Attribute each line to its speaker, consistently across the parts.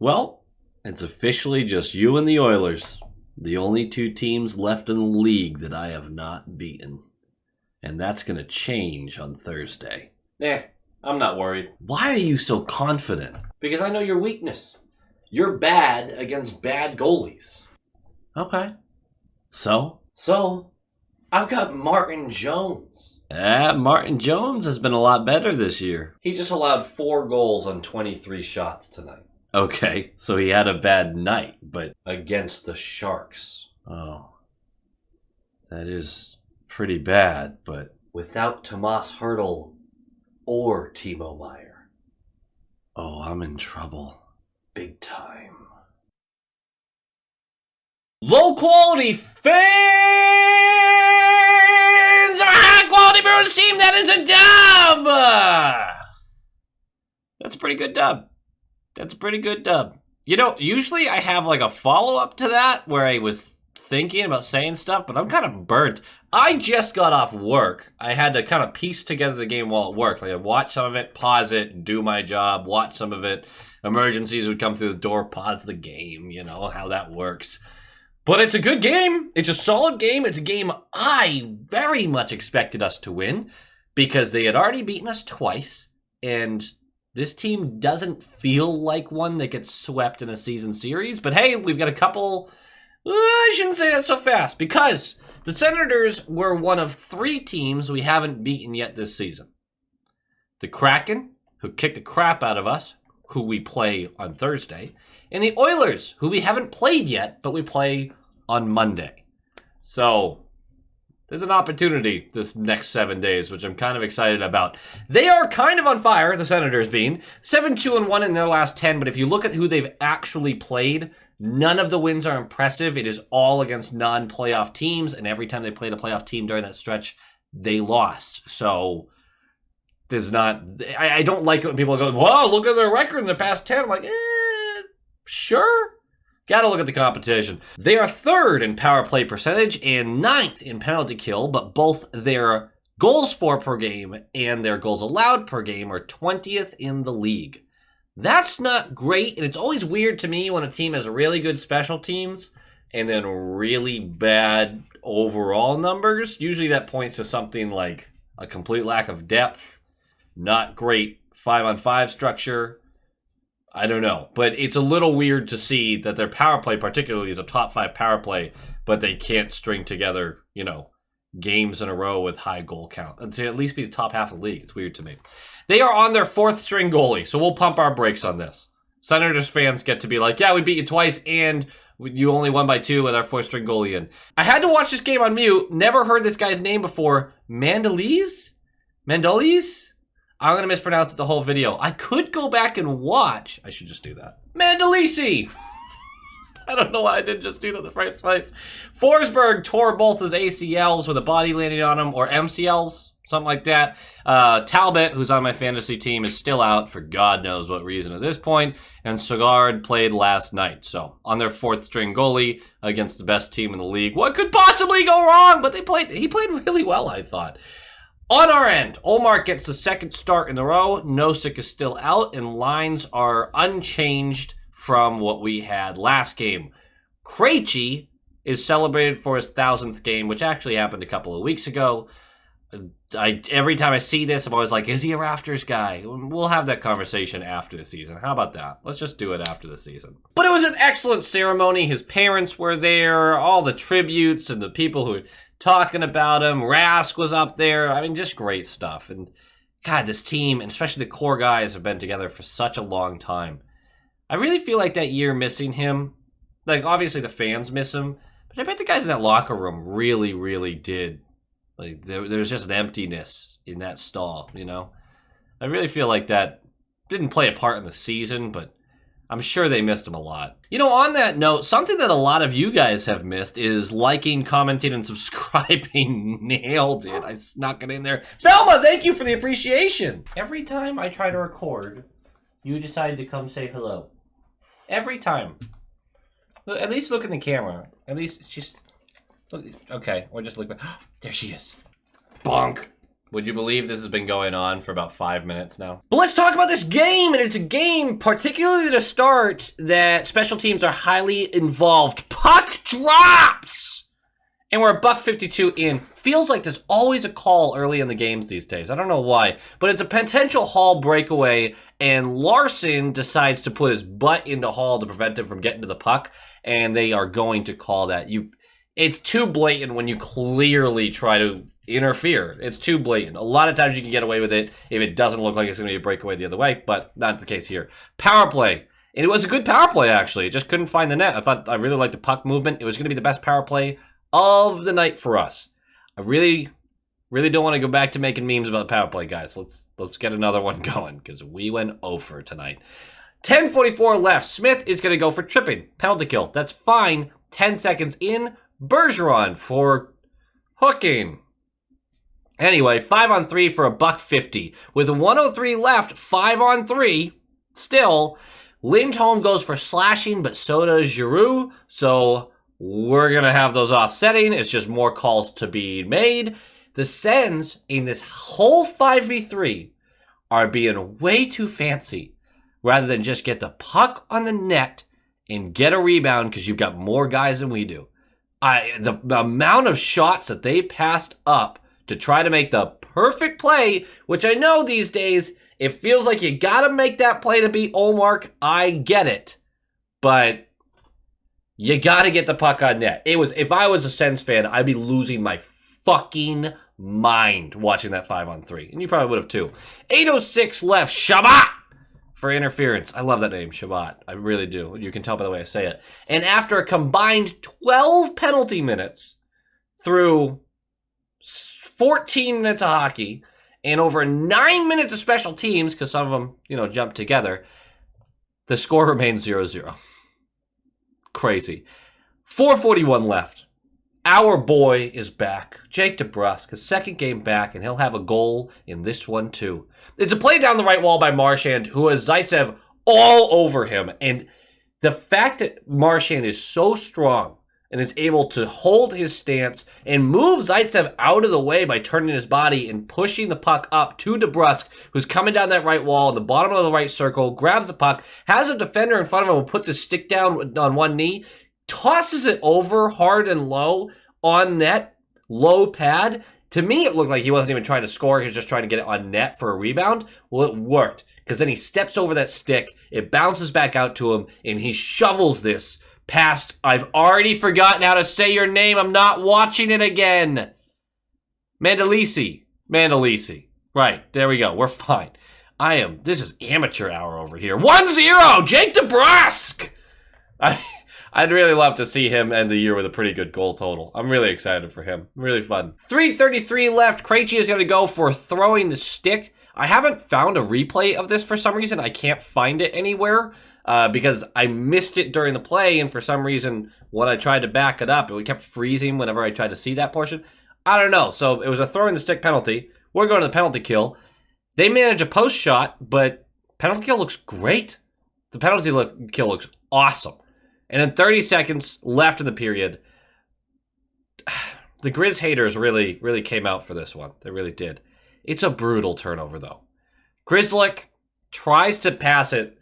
Speaker 1: Well, it's officially just you and the Oilers. The only two teams left in the league that I have not beaten. And that's going to change on Thursday.
Speaker 2: I'm not worried.
Speaker 1: Why are you so confident?
Speaker 2: Because I know your weakness. You're bad against bad goalies.
Speaker 1: Okay. So,
Speaker 2: I've got Martin Jones.
Speaker 1: Martin Jones has been a lot better this year.
Speaker 2: He just allowed 4 goals on 23 shots tonight.
Speaker 1: Okay, so he had a bad night, but...
Speaker 2: Against the Sharks.
Speaker 1: Oh. That is pretty bad, but...
Speaker 2: Without Tomas Hertl or Timo Meier.
Speaker 1: Oh, I'm in trouble.
Speaker 2: Big time.
Speaker 1: Low quality fans! A high quality Bruins team that is a dub! That's a pretty good dub. You know, usually I have like a follow-up to that where I was thinking about saying stuff, but I'm kind of burnt. I just got off work. I had to kind of piece together the game while at work. Like I'd watch some of it, pause it, do my job, watch some of it. Emergencies would come through the door, pause the game, you know how that works. But it's a good game. It's a solid game. It's a game I very much expected us to win because they had already beaten us twice, and this team doesn't feel like one that gets swept in a season series. But hey, we've got a couple... I shouldn't say that so fast because the Senators were one of 3 teams we haven't beaten yet this season. The Kraken, who kicked the crap out of us, who we play on Thursday, and the Oilers, who we haven't played yet, but we play on Monday. So there's an opportunity this next 7 days, which I'm kind of excited about. They are kind of on fire, the Senators being 7-2-1 in their last 10, but if you look at who they've actually played, none of the wins are impressive. It is all against non-playoff teams, and every time they played a playoff team during that stretch, they lost. So there's not... I don't like it when people go, whoa, look at their record in the past 10. I'm like, sure. Gotta look at the competition. They are 3rd in power play percentage and 9th in penalty kill, but both their goals for per game and their goals allowed per game are 20th in the league. That's not great, and it's always weird to me when a team has really good special teams and then really bad overall numbers. Usually that points to something like a complete lack of depth, not great 5-on-5 structure. I don't know, but it's a little weird to see that their power play particularly is a top 5 power play, but they can't string together, you know, games in a row with high goal count. And to at least be the top half of the league, it's weird to me. They are on their 4th string goalie, so we'll pump our brakes on this. Senators fans get to be like, yeah, we beat you twice, and you only won by 2 with our 4th string goalie in. I had to watch this game on mute, never heard this guy's name before. Mandolese? I'm going to mispronounce it the whole video. I could go back and watch. I should just do that. Mandolese! I don't know why I didn't just do that in the first place. Forsberg tore both his ACLs with a body landing on him, or MCLs, something like that. Talbot, who's on my fantasy team, is still out for God knows what reason at this point. And Sagard played last night. So, on their 4th string goalie against the best team in the league. What could possibly go wrong? But he played really well, I thought. On our end, Ullmark gets the 2nd start in a row. Nosek is still out, and lines are unchanged from what we had last game. Krejci is celebrated for his 1,000th game, which actually happened a couple of weeks ago. Every time I see this, I'm always like, is he a Rafters guy? We'll have that conversation after the season. How about that? Let's just do it after the season. But it was an excellent ceremony. His parents were there, all the tributes and the people who... talking about him. Rask was up there. I mean, just great stuff. And God, this team, and especially the core guys, have been together for such a long time. I really feel like that year missing him, like obviously the fans miss him, but I bet the guys in that locker room really, really did. Like there's just an emptiness in that stall, you know? I really feel like that didn't play a part in the season, but I'm sure they missed him a lot. You know, on that note, something that a lot of you guys have missed is liking, commenting, and subscribing. Nailed it. I snuck it in there. Selma, thank you for the appreciation. Every time I try to record, you decide to come say hello. Every time. At least look in the camera. At least she's... Okay, or just look... There she is. Bonk. Would you believe this has been going on for about 5 minutes now? But let's talk about this game, and it's a game, particularly to start, that special teams are highly involved. Puck drops! And we're a $1.52 in. Feels like there's always a call early in the games these days. I don't know why, but it's a potential Hall breakaway, and Larson decides to put his butt into Hall to prevent him from getting to the puck, and they are going to call that. It's too blatant when you clearly try to interfere. It's too blatant. A lot of times you can get away with it if it doesn't look like it's going to be a breakaway the other way, but not the case here. Power play. And it was a good power play, actually. It just couldn't find the net. I really liked the puck movement. It was going to be the best power play of the night for us. I really don't want to go back to making memes about the power play, guys. Let's get another one going, because we went over tonight. 10:44 left. Smith is going to go for tripping. Penalty kill. That's fine. 10 seconds in. Bergeron for hooking. Anyway, 5-on-3 for a $1.50. With 1:03 left, 5-on-3. Still, Lindholm goes for slashing, but so does Giroux. So we're going to have those offsetting. It's just more calls to be made. The Sens in this whole 5v3 are being way too fancy rather than just get the puck on the net and get a rebound because you've got more guys than we do. The amount of shots that they passed up to try to make the perfect play, which I know these days, it feels like you gotta make that play to beat Ullmark. I get it. But you gotta get the puck on net. If I was a Sens fan, I'd be losing my fucking mind watching that 5-on-3. And you probably would have too. 8:06 left. Shabbat! For interference. I love that name, Shabbat. I really do. You can tell by the way I say it. And after a combined 12 penalty minutes through 14 minutes of hockey and over 9 minutes of special teams, because some of them, jumped together, the score remains 0-0. Crazy. 4:41 left. Our boy is back. Jake DeBrusk, his second game back, and he'll have a goal in this one too. It's a play down the right wall by Marchand, who has Zaitsev all over him. And the fact that Marchand is so strong and is able to hold his stance and move Zaitsev out of the way by turning his body and pushing the puck up to DeBrusk, who's coming down that right wall in the bottom of the right circle, grabs the puck, has a defender in front of him, will put the stick down on one knee, tosses it over hard and low on net, low pad. To me, it looked like he wasn't even trying to score. He was just trying to get it on net for a rebound. Well, it worked, because then he steps over that stick, it bounces back out to him, and he shovels this past, I've already forgotten how to say your name. I'm not watching it again. Mandalisi. Right, there we go. We're fine. This is amateur hour over here. 1-0, Jake DeBrusk! I'd really love to see him end the year with a pretty good goal total. I'm really excited for him. Really fun. 3:33 left. Krejci is going to go for throwing the stick. I haven't found a replay of this for some reason. I can't find it anywhere because I missed it during the play, and for some reason, when I tried to back it up, it kept freezing whenever I tried to see that portion. I don't know. So it was a throwing the stick penalty. We're going to the penalty kill. They manage a post shot, but penalty kill looks great. The penalty kill looks awesome. And then 30 seconds left in the period. The Grizz haters really, really came out for this one. They really did. It's a brutal turnover, though. Grzelcyk tries to pass it.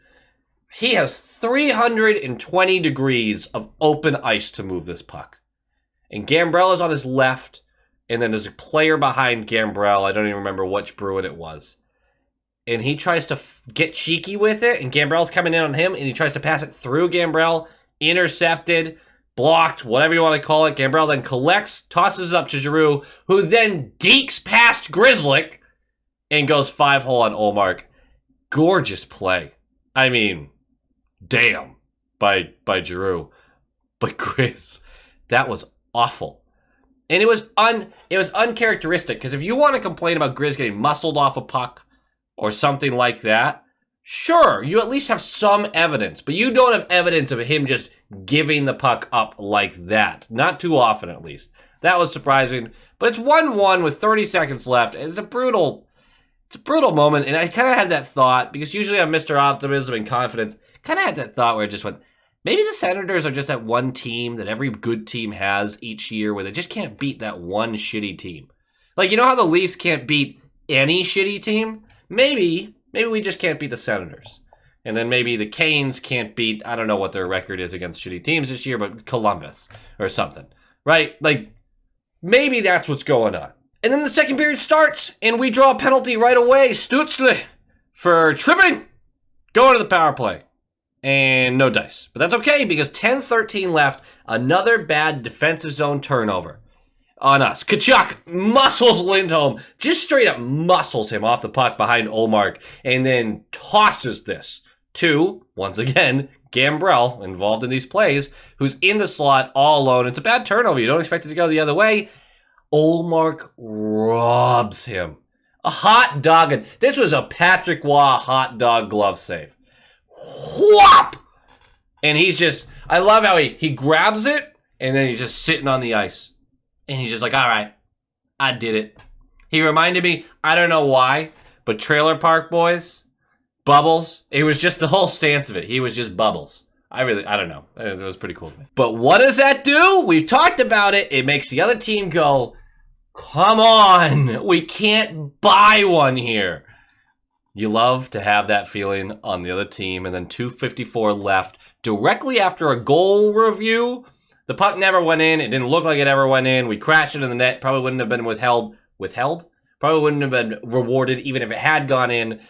Speaker 1: He has 320 degrees of open ice to move this puck. And Gambrella's on his left, and then there's a player behind Gambrell. I don't even remember which Bruin it was. And he tries to get cheeky with it, and Gambrell's coming in on him, and he tries to pass it through Gambrell. Intercepted, blocked, whatever you want to call it. Gambrell then collects, tosses it up to Giroux, who then dekes past Grzelcyk and goes 5-hole on Ullmark. Gorgeous play. I mean, damn, by Giroux. But Grizz, that was awful. And it was uncharacteristic, because if you want to complain about Grizz getting muscled off a puck or something like that, sure, you at least have some evidence, but you don't have evidence of him just giving the puck up like that. Not too often, at least. That was surprising, but it's 1-1 with 30 seconds left. It's a brutal moment, and I kind of had that thought, because usually I'm Mr. Optimism and Confidence, kind of had that thought where I just went, maybe the Senators are just that one team that every good team has each year where they just can't beat that one shitty team. Like, you know how the Leafs can't beat any shitty team, maybe we just can't beat the Senators. And then maybe the Canes can't beat, I don't know what their record is against shitty teams this year, but Columbus or something, right? Like, maybe that's what's going on. And then the second period starts, and we draw a penalty right away. Stutzle for tripping, going to the power play. And no dice. But that's okay, because 10-13 left, another bad defensive zone turnover on us. Tkachuk muscles Lindholm, just straight up muscles him off the puck behind Ullmark, and then tosses this to, once again, Gambrell, involved in these plays, who's in the slot all alone. It's a bad turnover. You don't expect it to go the other way. Ullmark robs him. A hot dog. This was a Patrick Waugh hot dog glove save. Whop! And he's just, I love how he grabs it, and then he's just sitting on the ice. And he's just like, all right, I did it. He reminded me, I don't know why, but Trailer Park Boys, Bubbles, it was just the whole stance of it. He was just Bubbles. I don't know. It was pretty cool to me. But what does that do? We've talked about it. It makes the other team go, come on, we can't buy one here. You love to have that feeling on the other team. And then 2:54 left, directly after a goal review. The puck never went in. It didn't look like it ever went in. We crashed it in the net. Probably wouldn't have been withheld? Probably wouldn't have been rewarded even if it had gone in.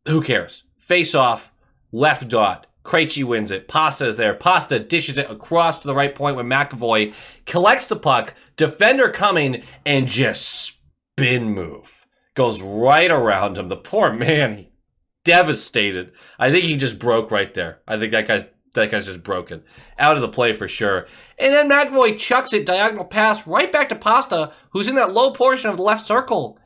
Speaker 1: Who cares? Face off, left dot. Krejci wins it. Pasta is there. Pasta dishes it across to the right point when McAvoy collects the puck. Defender coming and just spin move. Goes right around him. The poor man, devastated. I think he just broke right there. I think that guy's just broken. Out of the play for sure. And then McAvoy chucks it, diagonal pass, right back to Pasta, who's in that low portion of the left circle.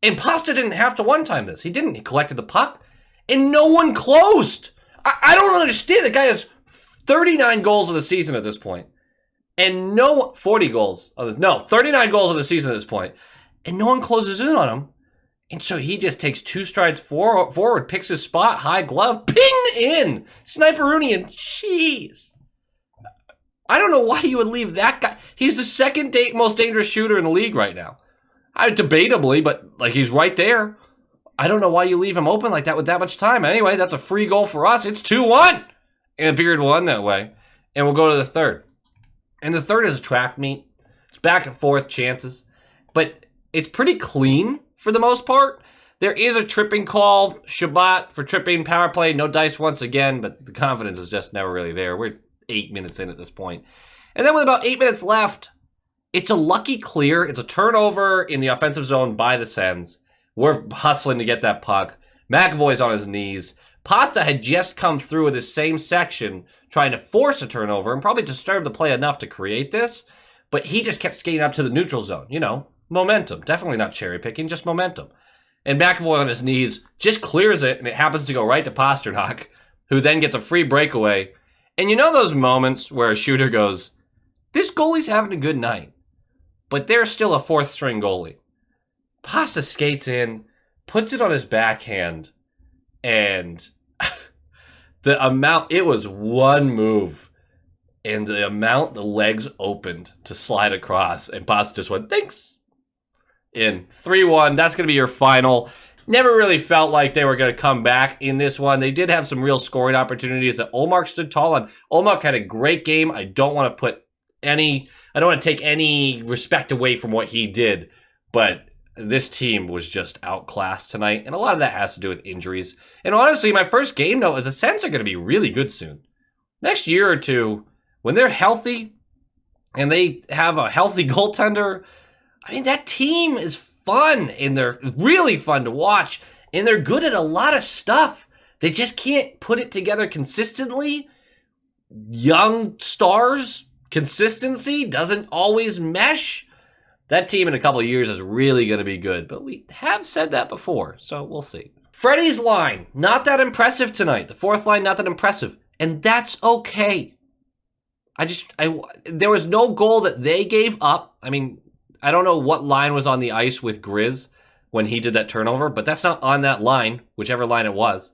Speaker 1: And Pasta didn't have to one-time this. He didn't. He collected the puck, and no one closed. I don't understand. The guy has 39 goals of the season at this point. And 40 goals. 39 goals of the season at this point. And no one closes in on him. And so he just takes 2 strides forward, picks his spot, high glove, ping in. Sniper-Rooney, and jeez. I don't know why you would leave that guy. He's the second most dangerous shooter in the league right now. Debatably, but like he's right there. I don't know why you leave him open like that with that much time. Anyway, that's a free goal for us. It's 2-1 in period 1 that way. And we'll go to the third. And the third is a track meet. It's back and forth chances. But it's pretty clean for the most part. There is a tripping call. Shabbat for tripping, power play, no dice once again, but the confidence is just never really there. We're 8 minutes in at this point. And then with about 8 minutes left, it's a lucky clear. It's a turnover in the offensive zone by the Sens. We're hustling to get that puck. McAvoy's on his knees. Pasta had just come through with his same section, trying to force a turnover and probably disturb the play enough to create this, but he just kept skating up to the neutral zone. You know, momentum. Definitely not cherry picking, just momentum. And McAvoy on his knees just clears it, and it happens to go right to Pasternak, who then gets a free breakaway. And you know those moments where a shooter goes, this goalie's having a good night, but they're still a fourth string goalie. Pasta skates in, puts it on his backhand, and it was one move, and the amount the legs opened to slide across, and Pasta just went, thanks. In 3-1, that's going to be your final. Never really felt like they were going to come back in this one. They did have some real scoring opportunities that Ullmark stood tall on. Ullmark had a great game. I don't want to take any respect away from what he did, but this team was just outclassed tonight, and a lot of that has to do with injuries. And honestly, my first game note is the Sens are going to be really good soon. Next year or two, when they're healthy and they have a healthy goaltender, I mean, that team is fun, and they're really fun to watch, and they're good at a lot of stuff. They just can't put it together consistently. Young stars, consistency doesn't always mesh. That team in a couple of years is really going to be good, but we have said that before, so we'll see. Freddie's line, not that impressive tonight. The fourth line, not that impressive, and that's okay. There was no goal that they gave up. I mean, I don't know what line was on the ice with Grizz when he did that turnover, but that's not on that line, whichever line it was.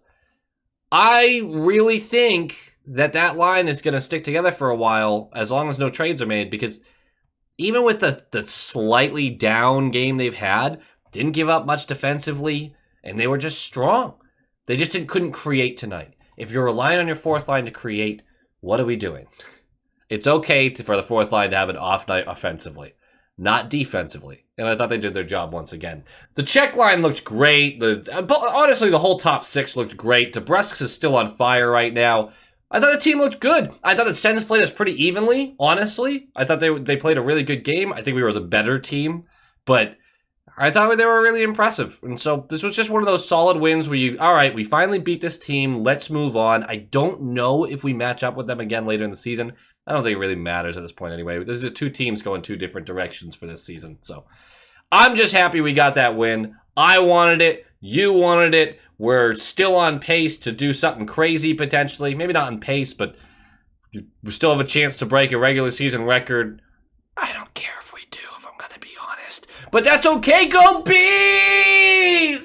Speaker 1: I really think that line is going to stick together for a while as long as no trades are made, because even with the slightly down game they've had, didn't give up much defensively, and they were just strong. They just couldn't create tonight. If you're relying on your fourth line to create, what are we doing? It's okay for the fourth line to have an off night offensively, not defensively. And I thought they did their job once again. The Czech line looked great. Honestly, the whole top six looked great. DeBrusk is still on fire right now. I thought the team looked good. I thought the Sens played us pretty evenly, honestly. I thought they played a really good game. I think we were the better team. But I thought they were really impressive. And so this was just one of those solid wins where all right, we finally beat this team. Let's move on. I don't know if we match up with them again later in the season. I don't think it really matters at this point anyway. There's the two teams going two different directions for this season. So I'm just happy we got that win. I wanted it. You wanted it. We're still on pace to do something crazy potentially. Maybe not on pace, but we still have a chance to break a regular season record. I don't care if we do, if I'm going to be honest. But that's okay. Go Bees!